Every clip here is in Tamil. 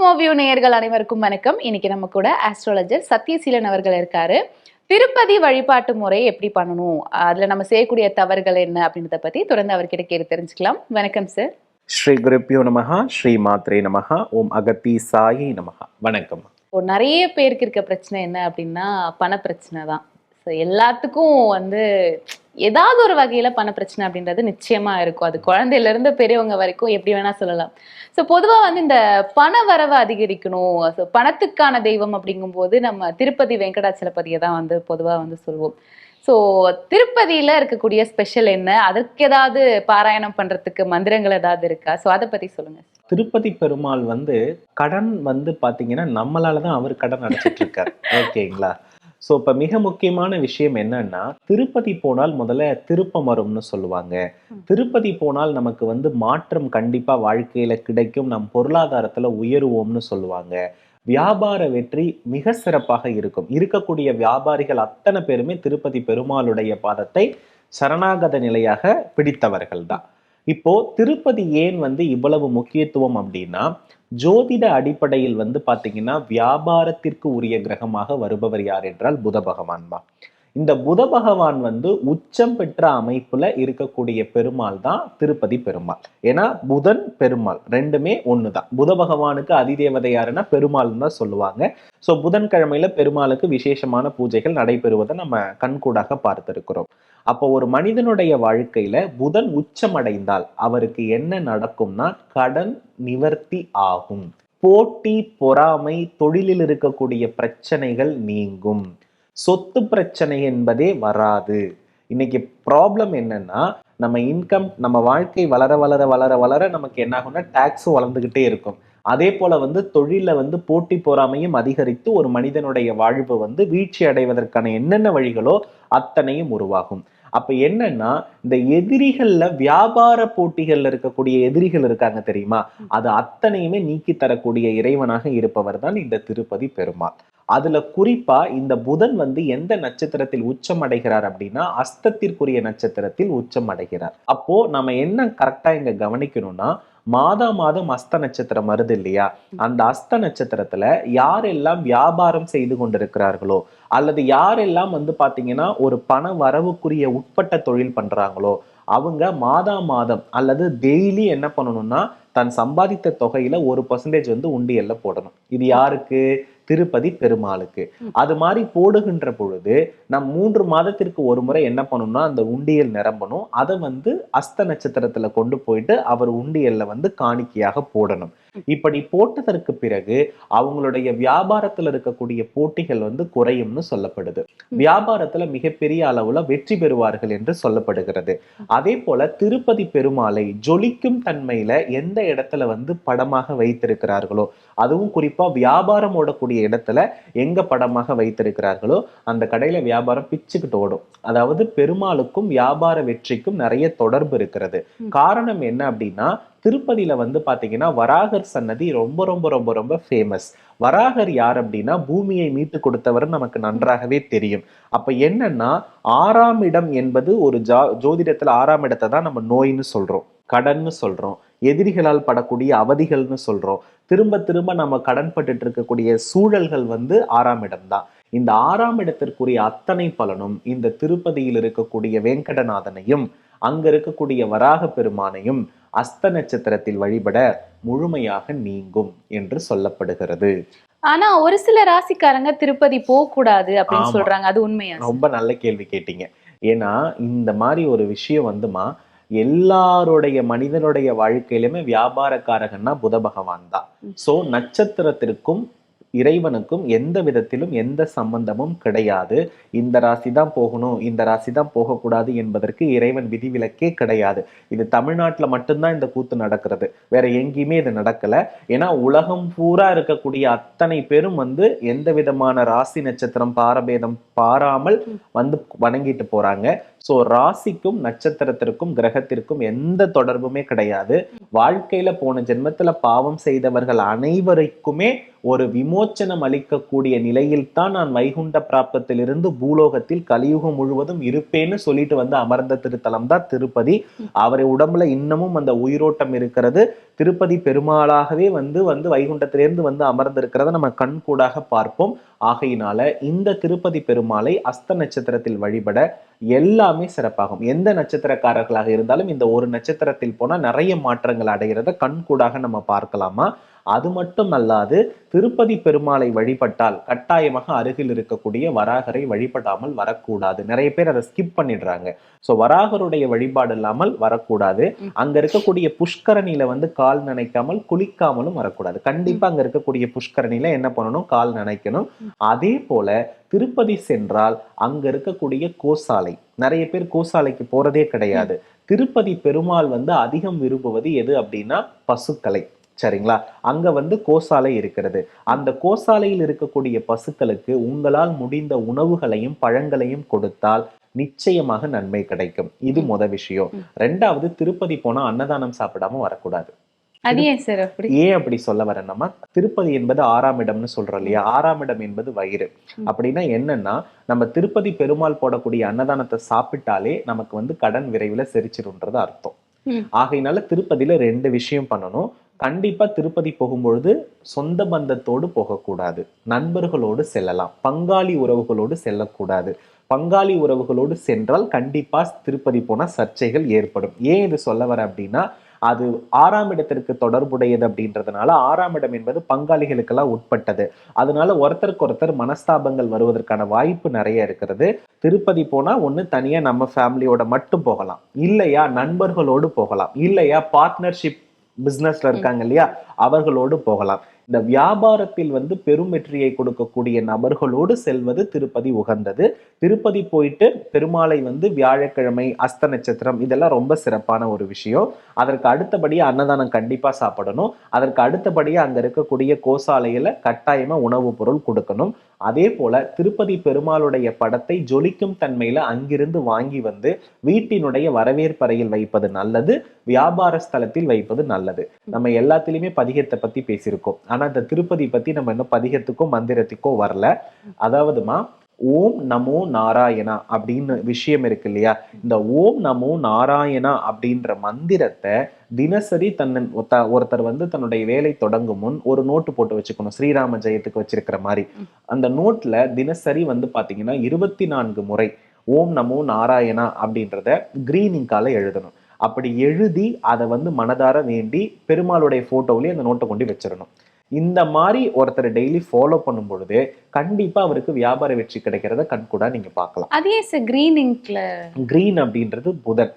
சுமோவியூ நேயர்கள் அனைவருக்கும் வணக்கம். இன்னைக்கு நம்ம கூட ஆஸ்ட்ராலஜர் சத்யசீலன் அவர்கள் இருக்காரு. திருப்பதி வழிபாட்டு முறை எப்படி பண்ணணும், அதுல நம்ம செய்யக்கூடிய தவறுகள் என்ன அப்படின்றத பத்தி தொடர்ந்து அவர்கிட்ட கேட்டு தெரிஞ்சுக்கலாம். வணக்கம் சார். ஸ்ரீ குருப்பியோ நமஹா, ஸ்ரீ மாத்ரே நமஹா, ஓம் அகத்தி சாயி நமஹா. வணக்கம். இப்போ நிறைய பேருக்கு இருக்க பிரச்சனை என்ன அப்படின்னா பண பிரச்சனை தான். ஸோ எல்லாத்துக்கும் ஏதாவது ஒரு வகையில பண பிரச்சனை அப்படின்றது நிச்சயமா இருக்கும். அது குழந்தையில இருந்து பெரியவங்க வரைக்கும் எப்படி வேணா சொல்லலாம். ஸோ பொதுவா இந்த பண வரவை அதிகரிக்கணும். ஸோ பணத்துக்கான தெய்வம் அப்படிங்கும்போது நம்ம திருப்பதி வெங்கடாச்சலபதியை தான் பொதுவா சொல்லுவோம். ஸோ திருப்பதியில இருக்கக்கூடிய ஸ்பெஷல் என்ன, அதற்கு ஏதாவது பாராயணம் பண்றதுக்கு மந்திரங்கள் ஏதாவது இருக்கா? ஸோ அதை பத்தி சொல்லுங்க. திருப்பதி பெருமாள் கடன் பாத்தீங்கன்னா நம்மளாலதான் அவர் கடன் அடைச்சிட்டு இருக்காரு. ஓகேங்களா? ஸோ இப்போ மிக முக்கியமான விஷயம் என்னன்னா, திருப்பதி போனால் முதல்ல திருப்பம் வரும்னு சொல்லுவாங்க. திருப்பதி போனால் நமக்கு மாற்றம் கண்டிப்பா வாழ்க்கையில கிடைக்கும், நம் பொருளாதாரத்துல உயருவோம்னு சொல்லுவாங்க. வியாபார வெற்றி மிக சிறப்பாக இருக்கும். இருக்கக்கூடிய வியாபாரிகள் அத்தனை பேருமே திருப்பதி பெருமாளுடைய பாதத்தை சரணாகத நிலையாக பிடித்தவர்கள் தான். இப்போ திருப்பதி ஏன் இவ்வளவு முக்கியத்துவம் அப்படின்னா, ஜோதிட அடிப்படையில் பாத்தீங்கன்னா வியாபாரத்திற்கு உரிய கிரகமாக வருபவர் யார் என்றால் புத பகவான் தான். இந்த புத பகவான் உச்சம் பெற்ற அமைப்புல இருக்கக்கூடிய பெருமாள் தான் திருப்பதி பெருமாள். ஏன்னா புதன் பெருமாள் ரெண்டுமே ஒண்ணுதான். புத பகவானுக்கு அதிதேவதை யாருன்னா பெருமாள்னு தான் சொல்லுவாங்க. ஸோ புதன்கிழமையில பெருமாளுக்கு விசேஷமான பூஜைகள் நடைபெறுவதை நம்ம கண்கூடாக பார்த்திருக்கிறோம். அப்போ ஒரு மனிதனுடைய வாழ்க்கையில புதன் உச்சம் அடைந்தால் அவருக்கு என்ன நடக்கும்னா, கடன் நிவர்த்தி ஆகும், போட்டி பொறாமை தொழிலில் இருக்கக்கூடிய பிரச்சனைகள் நீங்கும், சொத்து பிரச்சனை என்பதே வராது. இன்னைக்கு ப்ராப்ளம் என்னன்னா, நம்ம இன்கம், நம்ம வாழ்க்கை வளர வளர வளர வளர நமக்கு என்ன ஆகும்னா டாக்ஸும் வளர்ந்துகிட்டே இருக்கும். அதே போல தொழில போட்டி பொறாமையும் அதிகரித்து ஒரு மனிதனுடைய வாழ்வு வீழ்ச்சி அடைவதற்கான என்னென்ன வழிகளோ அத்தனையும் உருவாகும். அப்ப என்னன்னா, இந்த எதிரிகள்ல வியாபார போட்டிகள்ல இருக்கக்கூடிய எதிரிகள் இருக்காங்க தெரியுமா, அது அத்தனையுமே நீக்கி தரக்கூடிய இறைவனாக இருப்பவர் தான் இந்த திருப்பதி பெருமாள். அதுல குறிப்பா இந்த புதன் எந்த நட்சத்திரத்தில் உச்சம் அடைகிறார் அப்படின்னா, அஸ்தத்திற்குரிய நட்சத்திரத்தில் உச்சம் அடைகிறார். அப்போ நம்ம என்ன கரெக்டா இங்க கவனிக்கணும்னா, மாதம் அஸ்த நட்சத்திரம் வருது இல்லையா, அந்த அஸ்த நட்சத்திரத்துல யாரெல்லாம் வியாபாரம் செய்து கொண்டிருக்கிறார்களோ, அல்லது யாரெல்லாம் பாத்தீங்கன்னா ஒரு பண வரவுக்குரிய உட்பட்ட தொழில் பண்றாங்களோ, அவங்க மாதம் அல்லது டெய்லி என்ன பண்ணணும்னா, தன் சம்பாதித்த தொகையில 1% உண்டியல்ல போடணும். இது யாருக்கு? திருப்பதி பெருமாளுக்கு. அது மாதிரி போடுகின்ற பொழுது நம் 3 மாதத்திற்கு ஒரு முறை என்ன பண்ணணும்னா, அந்த உண்டியல் நிரம்பணும். அதை அஸ்த நட்சத்திரத்துல கொண்டு போயிட்டு அவர் உண்டியல்ல காணிக்கையாக போடணும். இப்படி போட்டதற்கு பிறகு அவங்களுடைய வியாபாரத்துல இருக்கக்கூடிய போட்டிகள் குறையும்னு சொல்லப்படுது. வியாபாரத்துல மிகப்பெரிய அளவுல வெற்றி பெறுவார்கள் என்று சொல்லப்படுகிறது. அதே போல திருப்பதி பெருமாளை ஜொலிக்கும் தன்மையில எந்த இடத்துல படமாக வைத்திருக்கிறார்களோ, அதுவும் குறிப்பா வியாபாரம் ஓடக்கூடிய இடத்துல எங்க படமாக வைத்திருக்கிறார்களோ அந்த கடையில வியாபாரம் பிச்சுக்கிட்டு ஓடும். அதாவது பெருமாளுக்கும் வியாபார வெற்றிக்கும் நிறைய தொடர்பு இருக்கிறது. காரணம் என்ன அப்படின்னா, திருப்பதியில பாத்தீங்கன்னா வராகர் சன்னதி ரொம்ப ரொம்ப ரொம்ப ரொம்ப ஃபேமஸ். வராகர் யார் அப்படின்னா, பூமியை மீட்டு கொடுத்தவர் நமக்கு நன்றாகவே தெரியும். அப்ப என்னன்னா, 6ஆம் இடம் என்பது ஒரு ஜோதிடத்துல 6ஆம் இடத்தை தான் நம்ம நோயின்னு சொல்றோம், கடன்னு சொல்றோம், எதிரிகளால் படக்கூடிய அவதிகள்னு சொல்றோம். திரும்ப திரும்ப நம்ம கடன் பட்டுட்டு இருக்கக்கூடிய சூழல்கள் 6ஆம் இடம் தான். இந்த 6ஆம் இடத்திற்குரிய அத்தனை பலனும் இந்த திருப்பதியில் இருக்கக்கூடிய வேங்கடநாதனையும் அங்க இருக்கக்கூடிய வராக பெருமானையும் அஸ்த நட்சத்திரத்தில் வழிபட முழுமையாக நீங்கும் என்று சொல்லப்படுகிறது. ஆனா ஒரு சில ராசிக்காரங்க திருப்பதி போக கூடாது அப்படின்னு சொல்றாங்க. அது உண்மையா? ரொம்ப நல்ல கேள்வி கேட்டீங்க. ஏன்னா இந்த மாதிரி ஒரு விஷயம் எல்லாருடைய மனிதனுடைய வாழ்க்கையிலுமே வியாபாரக்காரகன்னா புத பகவான் தான். சோ நட்சத்திரத்திற்கும் இறைவனுக்கும் எந்த விதத்திலும் எந்த சம்பந்தமும் கிடையாது. இந்த ராசி தான் போகணும், இந்த ராசி தான் போகக்கூடாது என்பதற்கு இறைவன் விதிவிலக்கே கிடையாது. இது தமிழ்நாட்டுல மட்டும்தான் இந்த கூத்து நடக்கிறது, வேற எங்கேயுமே இது நடக்கல. ஏன்னா உலகம் பூரா இருக்கக்கூடிய அத்தனை பேரும் எந்த விதமான ராசி நட்சத்திரம் பாரபேதம் பாராமல் வணங்கிட்டு போறாங்க. சோ ராசிக்கும் நட்சத்திரத்திற்கும் கிரகத்திற்கும் எந்த தொடர்புமே கிடையாது. வாழ்க்கையில போன ஜென்மத்துல பாவம் செய்தவர்கள் அனைவருக்குமே ஒரு விமோச்சனம் அளிக்கக்கூடிய நிலையில் தான் நான் வைகுண்ட பிராப்தத்திலிருந்து பூலோகத்தில் கலியுகம் முழுவதும் இருப்பேன்னு சொல்லிட்டு அமர்ந்த திருத்தலம் தான் திருப்பதி. அவரை உடம்புல இன்னமும் அந்த உயிரோட்டம் இருக்கிறது. திருப்பதி பெருமாளாகவே வந்து வந்து வைகுண்டத்திலிருந்து வந்து அமர்ந்திருக்கிறத நம்ம கண்கூடாக பார்ப்போம். ஆகையினால இந்த திருப்பதி பெருமாளை அஸ்த நட்சத்திரத்தில் வழிபட எல்லாமே சிறப்பாகும். எந்த நட்சத்திரக்காரர்களாக இருந்தாலும் இந்த ஒரு நட்சத்திரத்தில் போனா நிறைய மாற்றங்கள் அடைகிறத கண்கூடாக நம்ம பார்க்கலாமா. அது மட்டும் அல்லாது திருப்பதி பெருமாளை வழிபட்டால் கட்டாயமாக அருகில் இருக்கக்கூடிய வராகரை வழிபடாமல் வரக்கூடாது. நிறைய பேர் அதை ஸ்கிப் பண்ணிடுறாங்க. சோ வராகருடைய வழிபாடு இல்லாமல் வரக்கூடாது. அங்க இருக்கக்கூடிய புஷ்கரணியில வந்து கால் நனைக்காமல் குளிக்காமலும் வரக்கூடாது. கண்டிப்பா அங்க இருக்கக்கூடிய புஷ்கரணியில என்ன பண்ணணும், கால் நனைக்கணும். அதே போல திருப்பதி சென்றால் அங்க இருக்கக்கூடிய கோசாலை, நிறைய பேர் கோசாலைக்கு போறதே கிடையாது. திருப்பதி பெருமாள் வந்து அதிகம் விரும்புவது எது அப்படின்னா பசுக்களை. சரிங்களா, அங்க வந்து கோசாலை இருக்கிறது. அந்த கோசாலையில் இருக்கக்கூடிய பசுக்களுக்கு உங்களால் முடிந்த உணவுகளையும் பழங்களையும் கொடுத்தால் நிச்சயமாக நன்மை கிடைக்கும். இது விஷயம். ரெண்டாவது, திருப்பதி போனா அன்னதானம் சாப்பிடாம வரக்கூடாது. அது ஏன் சார் அப்படி? ஏன் அப்படி சொல்ல வரேன்னா, திருப்பதி என்பது 6ஆம் இடம்னு சொல்றோம் இல்லையா, 6ஆம் இடம் என்பது வயிறு. அப்படின்னா என்னன்னா, நம்ம திருப்பதி பெருமாள் போடக்கூடிய அன்னதானத்தை சாப்பிட்டாலே நமக்கு வந்து கடன் விரைவில் செரிச்சிருன்றது அர்த்தம். ஆகையினால திருப்பதியில 2 விஷயம் பண்ணணும். கண்டிப்பா திருப்பதி போகும்பொழுது சொந்த பந்தத்தோடு போகக்கூடாது, நண்பர்களோடு செல்லலாம். பங்காளி உறவுகளோடு செல்லக்கூடாது. பங்காளி உறவுகளோடு சென்றால் கண்டிப்பா திருப்பதி போனா சர்ச்சைகள் ஏற்படும். ஏன் இது சொல்ல வர அப்படின்னா, அது 6ஆம் இடத்திற்கு தொடர்புடையது அப்படின்றதுனால 6ஆம் இடம் என்பது பங்காளிகளுக்கெல்லாம் உட்பட்டது. அதனால ஒருத்தருக்கு ஒருத்தர் மனஸ்தாபங்கள் வருவதற்கான வாய்ப்பு நிறைய இருக்கிறது. திருப்பதி போனா ஒண்ணு தனியா நம்ம ஃபேமிலியோட மட்டும் போகலாம், இல்லையா நண்பர்களோடு போகலாம், இல்லையா பார்ட்னர்ஷிப் பிசினஸ்ல இருக்காங்க இல்லையா அவர்களோடு போகலாம். இந்த வியாபாரத்தில் வந்து பெரும் வெற்றியை கொடுக்கக்கூடிய நபர்களோடு செல்வது திருப்பதி உகந்தது. திருப்பதி போயிட்டு பெருமாளை வந்து வியாழக்கிழமை அஸ்த நட்சத்திரம் இதெல்லாம் ரொம்ப சிறப்பான ஒரு விஷயம். அதற்கு அடுத்தபடியா அன்னதானம் கண்டிப்பா சாப்பிடணும். அதற்கு அடுத்தபடியா அங்க இருக்கக்கூடிய கோசாலையில கட்டாயமா உணவு பொருள் கொடுக்கணும். அதே போல திருப்பதி பெருமாளுடைய படத்தை ஜொலிக்கும் தன்மையில அங்கிருந்து வாங்கி வந்து வீட்டினுடைய வரவேற்பறையில் வைப்பது நல்லது, வியாபார ஸ்தலத்தில் வைப்பது நல்லது. நம்ம எல்லாத்திலுமே பதிகத்தை பத்தி பேசியிருக்கோம். ஆனா இந்த திருப்பதி பத்தி நம்ம இன்னும் பதிகத்துக்கோ மந்திரத்துக்கோ வரல. அதாவதுமா, ஓம் நமோ நாராயணா அப்படின்னு விஷயம் இருக்கு இல்லையா, இந்த ஓம் நமோ நாராயணா அப்படின்ற மந்திரத்தை தினசரி ஒருத்தர் வந்து தன்னுடைய வேலை தொடங்கும் முன் ஒரு நோட்டு போட்டு வச்சுக்கணும். ஸ்ரீராம ஜெயத்துக்கு வச்சிருக்கிற மாதிரி அந்த நோட்ல தினசரி வந்து பாத்தீங்கன்னா 24 முறை ஓம் நமோ நாராயணா அப்படின்றத கிரீன் இங்கால எழுதணும். அப்படி எழுதி அதை வந்து மனதார வேண்டி பெருமாளுடைய போட்டோவிலேயே அந்த நோட்டை கொண்டு வச்சிடணும். இந்த மாதிரி ஒருத்தர் டெய்லி ஃபாலோ பண்ணும் பொழுது கண்டிப்பா அவருக்கு வியாபார வெற்றி கிடைக்கிறத கண்கூடா நீங்க பார்க்கலாம். அதே சார் கிரீன் இங்க்ல, கிரீன் அப்படின்றது புதன்,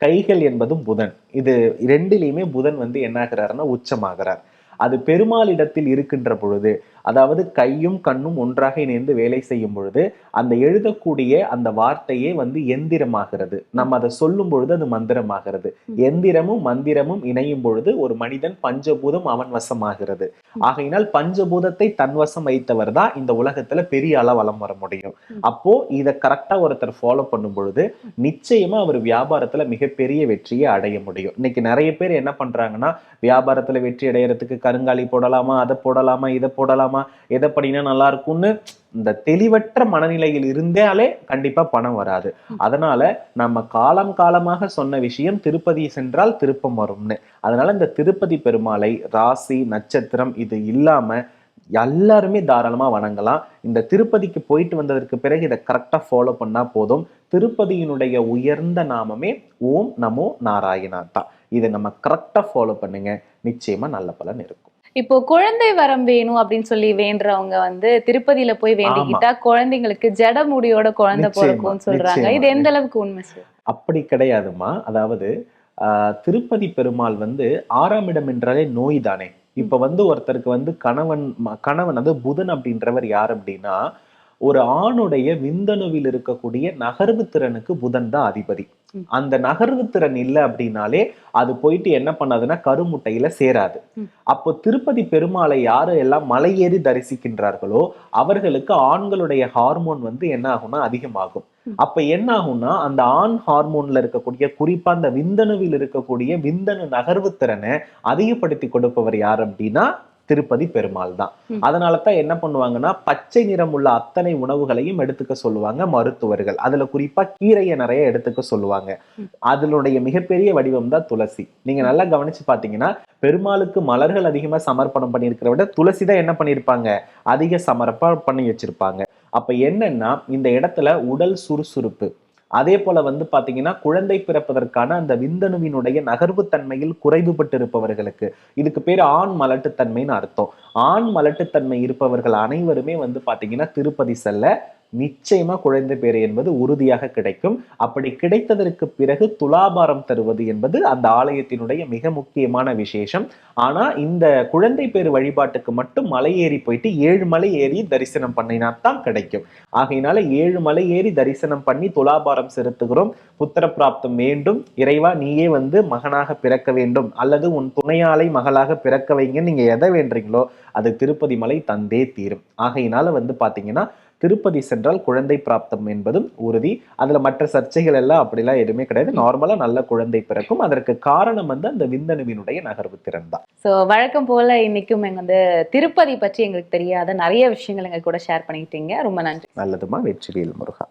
கைகள் என்பதும் புதன். இது ரெண்டிலையுமே புதன் வந்து என்ன ஆகிறாருன்னா உச்சமாகிறார். அது பெருமாளிடத்தில் இருக்கின்ற பொழுது, அதாவது கையும் கண்ணும் ஒன்றாக இணைந்து வேலை செய்யும் பொழுது அந்த எழுதக்கூடிய அந்த வார்த்தையே வந்து எந்திரமாகிறது. நம்ம அதை சொல்லும் பொழுது அது மந்திரமாகிறது. எந்திரமும் மந்திரமும் இணையும் பொழுது ஒரு மனிதன் பஞ்சபூதம் அவன் வசமாகிறது. ஆகையினால் பஞ்சபூதத்தை தன் வசம் வைத்தவர் தான் இந்த உலகத்துல பெரிய அளவலம் வர முடியும். அப்போ இதை கரெக்டா ஒருத்தர் ஃபாலோ பண்ணும் பொழுது நிச்சயமா அவர் வியாபாரத்துல மிகப்பெரிய வெற்றியை அடைய முடியும். இன்னைக்கு நிறைய பேர் என்ன பண்றாங்கன்னா, வியாபாரத்துல வெற்றி அடையறதுக்கு கருங்காலி போடலாமா, அதை போடலாமா, இதை போடலாமா, எதை பண்ணினா நல்லா இருக்கும்னு இந்த தெளிவற்ற மனநிலையில் இருந்தாலே கண்டிப்பா பணம் வராது. அதனால நம்ம காலம் காலமாக சொன்ன விஷயம், திருப்பதி சென்றால் திருப்பம் வரும்னு. அதனால இந்த திருப்பதி பெருமாளை ராசி நட்சத்திரம் இது இல்லாம எல்லாருமே தாராளமா வணங்கலாம். இந்த திருப்பதிக்கு போயிட்டு வந்ததற்கு பிறகு இதை கரெக்டா ஃபாலோ பண்ணா போதும். திருப்பதியினுடைய உயர்ந்த நாமமே ஓம் நமோ நாராயணா தான். இதை நம்ம கரெக்டா ஃபாலோ பண்ணுங்க, நிச்சயமா நல்ல பலன் இருக்கும். இப்போ குழந்தை வரம் வேணும் அப்படின்னு சொல்லி வேண்டவங்க வந்து திருப்பதியில போய் வேண்டிக்கிட்டா குழந்தைங்களுக்கு ஜட முடியோட குழந்தை பிறக்கும்னு சொல்றாங்க. இது எந்த அளவுக்கு உண்மை சார்? அப்படி கிடையாதுமா. அதாவது திருப்பதி பெருமாள் வந்து 6ஆம் இடம் என்றாலே நோய் தானே. இப்ப வந்து ஒருத்தருக்கு வந்து கணவன் வந்து புதன் அப்படின்றவர் யார் அப்படின்னா, ஒரு ஆணுடைய விந்தணுவில் இருக்கக்கூடிய நகர்வு திறனுக்கு புதன் தான் அதிபதி. அந்த நகர்வு திறன் இல்லை அப்படின்னாலே அது போயிட்டு என்ன பண்ணாதுன்னா கருமுட்டையில சேராது. அப்போ திருப்பதி பெருமாளை யாரு எல்லாம் மலை ஏறி தரிசிக்கின்றார்களோ அவர்களுக்கு ஆண்களுடைய ஹார்மோன் வந்து என்ன ஆகும்னா அதிகமாகும். அப்ப என்ன ஆகும்னா அந்த ஆண் ஹார்மோன்ல இருக்கக்கூடிய, குறிப்பா அந்த விந்தணுவில் இருக்கக்கூடிய விந்தணு நகர்வு திறனை அதிகப்படுத்தி கொடுப்பவர் யார் அப்படின்னா திருப்பதி பெருமாள் தான். அதனால தான் என்ன பண்ணுவாங்கன்னா பச்சை நிறம் உள்ள அத்தனை உணவுகளையும் எடுத்துக்க சொல்லுவாங்க மருத்துவர்கள். அதுல குறிப்பா கீரையை நிறைய எடுத்துக்க சொல்லுவாங்க. அதனுடைய மிகப்பெரிய வடிவம் தான் துளசி. நீங்க நல்லா கவனிச்சு பாத்தீங்கன்னா பெருமாளுக்கு மலர்கள் அதிகமா சமர்ப்பணம் பண்ணியிருக்கிறத விட துளசி தான் என்ன பண்ணியிருப்பாங்க, அதிக சமர்ப்பணம் பண்ணி வச்சிருப்பாங்க. அப்ப என்னன்னா இந்த இடத்துல உடல் சுறுசுறுப்பு, அதே போல வந்து பாத்தீங்கன்னா குழந்தை பிறப்பதற்கான அந்த விந்தணுவினுடைய நகர்வு தன்மையில் குறைவுபட்டு இருப்பவர்களுக்கு, இதுக்கு பேர் ஆண் மலட்டுத்தன்மைன்னு அர்த்தம். ஆண் மலட்டுத்தன்மை இருப்பவர்கள் அனைவருமே வந்து பாத்தீங்கன்னா திருப்பதி செல்ல நிச்சயமா குழந்தை பேறு என்பது உறுதியாக கிடைக்கும். அப்படி கிடைத்ததற்கு பிறகு துலாபாரம் தருவது என்பது அந்த ஆலயத்தினுடைய மிக முக்கியமான விசேஷம். ஆனா இந்த குழந்தை பேறு வழிபாட்டுக்கு மட்டும் மலை ஏறி போயிட்டு 7 மலை ஏறி தரிசனம் பண்ணினா தான் கிடைக்கும். ஆகையினால 7 மலை ஏறி தரிசனம் பண்ணி துலாபாரம் செலுத்துகிறோம். புத்திர பிராப்தம் வேண்டும், இறைவா நீயே வந்து மகனாக பிறக்க வேண்டும் அல்லது உன் துணையாளை மகளாக பிறக்க வைங்க, நீங்க எதை வேண்டீங்களோ அது திருப்பதி மலை தந்தே தீரும். ஆகையினால வந்து பாத்தீங்கன்னா திருப்பதி சென்றால் குழந்தை பிராப்தம் என்பதும் உறுதி. அதுல மற்ற சர்ச்சைகள் எல்லாம் அப்படிலாம் எதுவுமே கிடையாது. நார்மலா நல்ல குழந்தை பிறக்கும். அதற்கு காரணம் வந்து அந்த விந்தணுவினுடைய நகர்வு திறன் தான். ஸோ வழக்கம் போல இன்னைக்கும் எங்க வந்து திருப்பதி பற்றி எங்களுக்கு தெரியாத நிறைய விஷயங்கள் எங்க கூட ஷேர் பண்ணிக்கிட்டீங்க. ரொம்ப நன்றி. நல்லதுமா. வெற்றிவேல் முருகா.